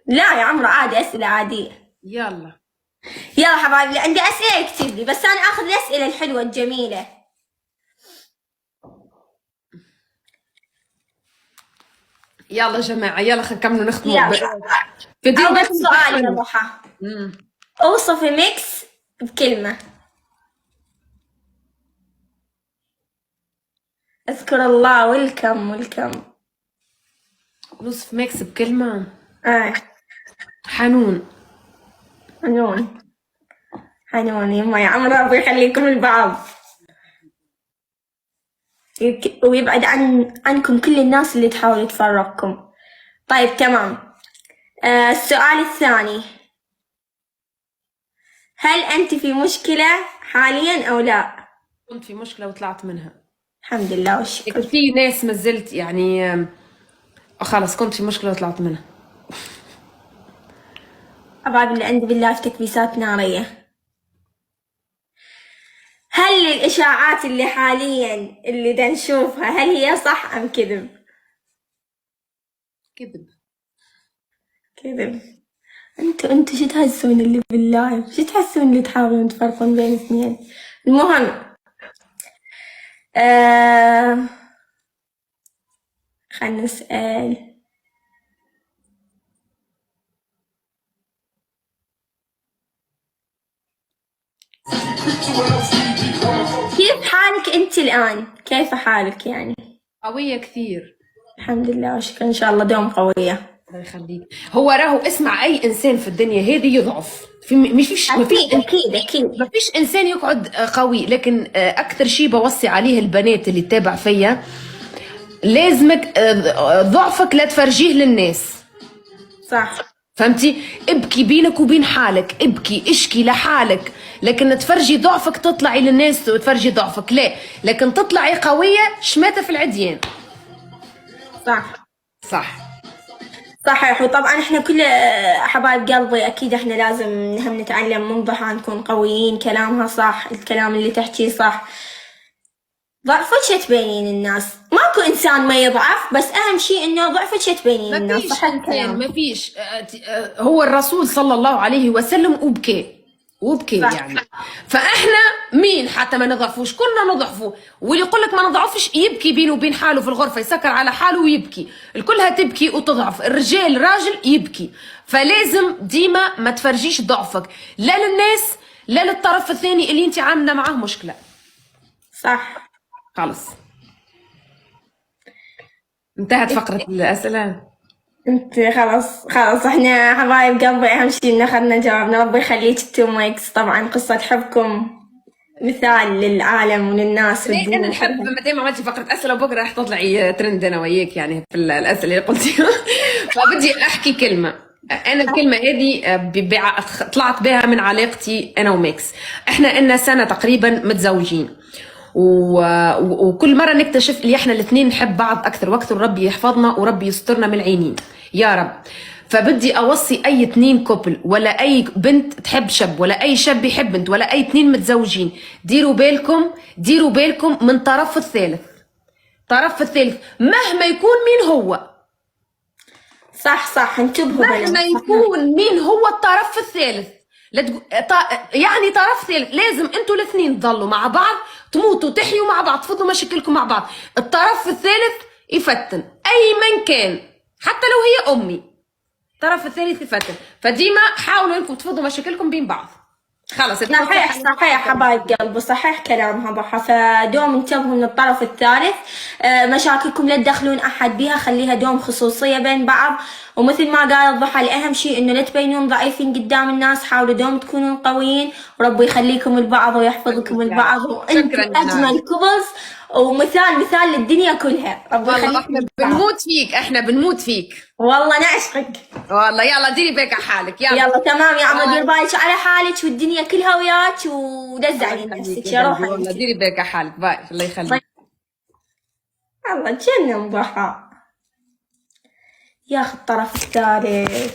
لا يا عمرو عادي، أسئلة عادية. يلا يلا حبايبي، عندي أسئلة يكتب لي، بس أنا آخذ الأسئلة الحلوة الجميلة. يلا جماعة، يلا خلينا نكملوا نختموا يلا فيديو أول بس سؤال يا ضحى، أوصفي ميكس بكلمة. أذكر الله، ويلكم. نوصف ميكس بكلمة. آه. حنون. حنون يما يا عمرو، ربي يخليكم البعض ويبعد عنكم كل الناس اللي تحاول تفرقكم. طيب تمام. السؤال الثاني، هل أنت في مشكلة حاليا أو لا؟ كنت في مشكلة وطلعت منها. الحمد لله والشكر. لكن في ناس ما زلت يعني خلاص كنت في مشكلة وطلعت منها. أبعد اللي عندي بالله في تكبيسات نارية. هل الإشاعات اللي حاليا اللي دا نشوفها هل هي صح أم كذب؟ كذب. كذب. انتوا شو تحسون اللي بالله؟ شو تحسون اللي تحاولون تفرقون بين اثنين؟ المهم خلنا نسأل. كيف حالك انت الآن؟ كيف حالك يعني؟ قوية كثير. الحمد لله وشكرا، ان شاء الله دوم قوية. الله يخليك. هو راهو اسمع، اي انسان في الدنيا هذه يضعف، في مش فيش اكيد ما فيش انسان يقعد قوي، لكن اكثر شيء بوصي عليه البنات اللي تتابع فيا، لازمك ضعفك لا تفرجيه للناس. صح. فهمتي؟ ابكي بينك وبين حالك، ابكي اشكي لحالك، لكن تفرجي ضعفك تطلعي للناس وتفرجي ضعفك لا، لكن تطلعي قوية شماتة في العديان. صح صحيح. وطبعا احنا كل حبايب قلبي اكيد احنا لازم هم نتعلم من ضحى نكون قويين، كلامها صح، الكلام اللي تحكيه صح. ضعفتش تبينين الناس، ماكو انسان ما يضعف، بس اهم شيء انه ضعفتش تبينين الناس. صح الكلام. ما فيش هو الرسول صلى الله عليه وسلم وبكي يعني. فاحنا مين حتى ما نضعفوش، كلنا نضعفوا، واللي يقول لك ما نضعفش يبكي بينه وبين حاله في الغرفه، يسكر على حاله ويبكي، الكلها تبكي وتضعف، الرجال راجل يبكي. فلازم ديما ما تفرجيش ضعفك لا للناس لا للطرف الثاني اللي انت عامله معاه مشكله. صح. خلص انتهت فقره الاسئله. انت خلاص احنا حبايب قلبي اهم شيء ان اخذنا جوابنا. ربي يخليك التوم ويكس، طبعا قصة حبكم مثال للعالم وللناس والدنيا. انا نحب دائما عملتي فقره اسئله، وبكره راح تطلعي ترند انا وياك يعني في الاسئله اللي قلتيها. فبدي احكي كلمه، انا الكلمه هذه طلعت بها من علاقتي انا وميكس. احنا لنا سنه تقريبا متزوجين، وكل مره نكتشف اللي احنا الاثنين نحب بعض اكثر واكثر، وربي يحفظنا وربي يسترنا من العينين يا رب. فبدي اوصي اي اثنين كوبل، ولا اي بنت تحب شاب، ولا اي شاب يحب بنت، ولا اي اثنين متزوجين، ديروا بالكم من طرف الثالث مهما يكون مين هو. صح انتبهوا مهما يكون مين هو الطرف الثالث، يعني طرف ثالث، لازم انتوا الاثنين تضلوا مع بعض، تموتوا تحيوا مع بعض، تفضوا مشاكلكم مع بعض. الطرف الثالث يفتن اي من كان، حتى لو هي امي، الطرف الثالث يفتن. فديما حاولوا انكم تفضوا مشاكلكم بين بعض. خلص صحيح حبايب قلبي، صحيح كلامها ضحى. فدوم انتبهوا من الطرف الثالث، مشاكلكم لا تدخلون احد بيها، خليها دوم خصوصيه بين بعض. ومثل ما قالت ضحى، الاهم شيء انه لا تبينون ضعيفين قدام الناس، حاولوا دوم تكونون قويين، وربي يخليكم البعض ويحفظكم البعض، وانتم اجمل كبز ومثال للدنيا كلها. ربي والله احنا بنموت فيك والله نعشقك والله. يلا ديري بالك على حالك. يلا تمام يا عمر، دير بالك على حالك والدنيا كلها وياك، ودزعي نفسك يا روحي. والله ديري بالك على حالك. باي، الله يخليك. الله تجنن ضحى ياخذ الطرف الثالث.